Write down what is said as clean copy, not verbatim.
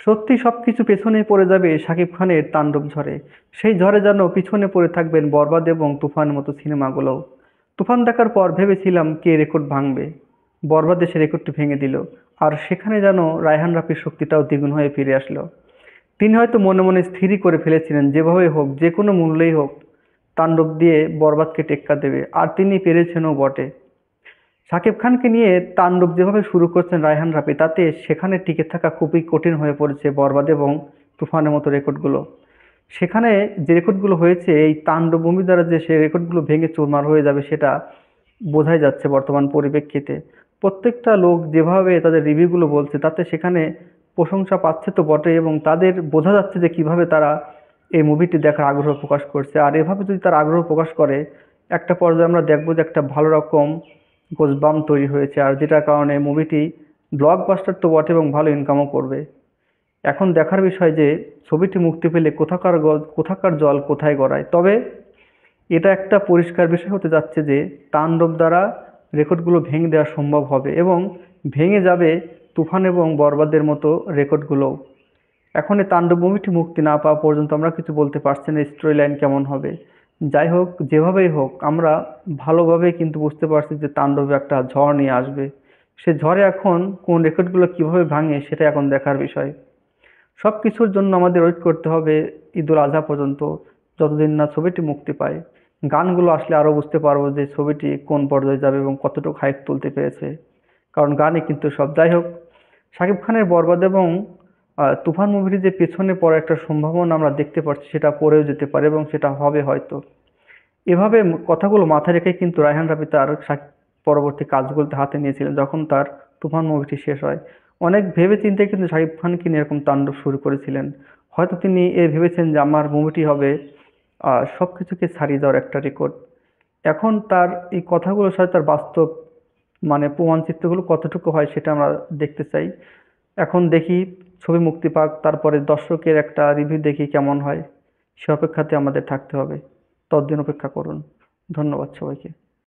সত্যি সবকিছু পেছনে পড়ে যাবে শাকিব খানের তাণ্ডব ঝড়ে। সেই ঝড়ে যেন পিছনে পড়ে থাকবেন বরবাদ এবং তুফান মতো সিনেমাগুলোও। তুফান দেখার পর ভেবেছিলাম কে রেকর্ড ভাঙবে, বরবাদ এসে রেকর্ডটি ভেঙে দিল। আর সেখানে যেন রায়হান রাফির শক্তিটাও দ্বিগুণ হয়ে ফিরে আসলো। তিনি হয়তো মনে মনে স্থিরই করে ফেলেছিলেন যেভাবে হোক, যে কোনো মূল্যেই হোক, তাণ্ডব দিয়ে বরবাদকে টেক্কা দেবে, আর তিনি পেরেছেনও বটে। শাকিব খানকে নিয়ে তাণ্ডব যেভাবে শুরু করছেন রায়হান রাফি, তাতে সেখানে টিকে থাকা খুবই কঠিন হয়ে পড়েছে বরবাদ এবং তুফানের মতো রেকর্ডগুলো। সেখানে যে রেকর্ডগুলো হয়েছে, এই তাণ্ডব মুভি দ্বারা যে সে রেকর্ডগুলো ভেঙে চুরমার হয়ে যাবে সেটা বোঝাই যাচ্ছে বর্তমান পরিপ্রেক্ষিতে। প্রত্যেকটা লোক যেভাবে তাদের রিভিউগুলো বলছে, তাতে সেখানে প্রশংসা পাচ্ছে তো বটে, এবং তাদের বোঝা যাচ্ছে যে কিভাবে তারা এই মুভিটি দেখার আগ্রহ প্রকাশ করছে। আর এভাবে যদি তারা আগ্রহ প্রকাশ করে, একটা পর্যায়ে আমরা দেখবো যে একটা ভালো রকম গোজবাম তৈরি হয়েছে, আর যেটার কারণে মুভিটি ব্লকবাস্টার তো বটে এবং ভালো ইনকামও করবে। এখন দেখার বিষয় যে ছবিটি মুক্তি পেলে কোথাকার জল কোথায় গড়ায়। তবে এটা একটা পরিষ্কার বিষয় হতে যাচ্ছে যে তাণ্ডব দ্বারা রেকর্ডগুলো ভেঙে দেওয়া সম্ভব হবে, এবং ভেঙে যাবে তুফান এবং বরবাদের মতো রেকর্ডগুলোও। এখন এই তাণ্ডব মুভিটি মুক্তি না পাওয়া পর্যন্ত আমরা কিছু বলতে পারছি না স্টোরি লাইন কেমন হবে। যাই হোক, যেভাবেই হোক, আমরা ভালোভাবে কিন্তু বুঝতে পারছি যে তাণ্ডবে একটা ঝড় নিয়ে আসবে। সে ঝড়ে এখন কোন রেকর্ডগুলো কিভাবে ভাঙে সেটা এখন দেখার বিষয়। সব কিছুর জন্য আমাদের ওয়েট করতে হবে ঈদুল আজহা পর্যন্ত, যতদিন না ছবিটি মুক্তি পায়। গানগুলো আসলে আরও বুঝতে পারবো যে ছবিটি কোন পর্যায়ে যাবে এবং কতটুকু হাইপ তুলতে পেরেছে, কারণ গানই কিন্তু সব। যাই হোক, শাকিব খানের বরবাদ এবং তুফান মুভির যে পেছনে পড়ার একটা সম্ভাবনা আমরা দেখতে পাচ্ছি, সেটা পড়েও যেতে পারে এবং সেটা হবে হয়তো। এভাবে কথাগুলো মাথায় রেখে কিন্তু রায়হান রাফি তার পরবর্তী কাজগুলোতে হাতে নিয়েছিলেন যখন তার তুফান মুভিটি শেষ হয়। অনেক ভেবে চিন্তে কিন্তু শাকিব খানকে নিয়ে এরকম তাণ্ডব শুরু করেছিলেন। হয়তো তিনি ভেবেছেন যে আমার মুভিটি হবে সব কিছুকে ছাড়িয়ে যাওয়ার একটা রেকর্ড। এখন তার এই কথাগুলোর সাথে তার বাস্তব মানে প্রমাণ চিত্রগুলো কতটুকু হয় সেটা আমরা দেখতে চাই। এখন দেখি ছবি মুক্তি পাক, তারপরে দর্শকের একটা রিভিউ দেখি কেমন হয়। সে অপেক্ষাতে আমাদের থাকতে হবে। ততদিন অপেক্ষা করুন। ধন্যবাদ সবাইকে।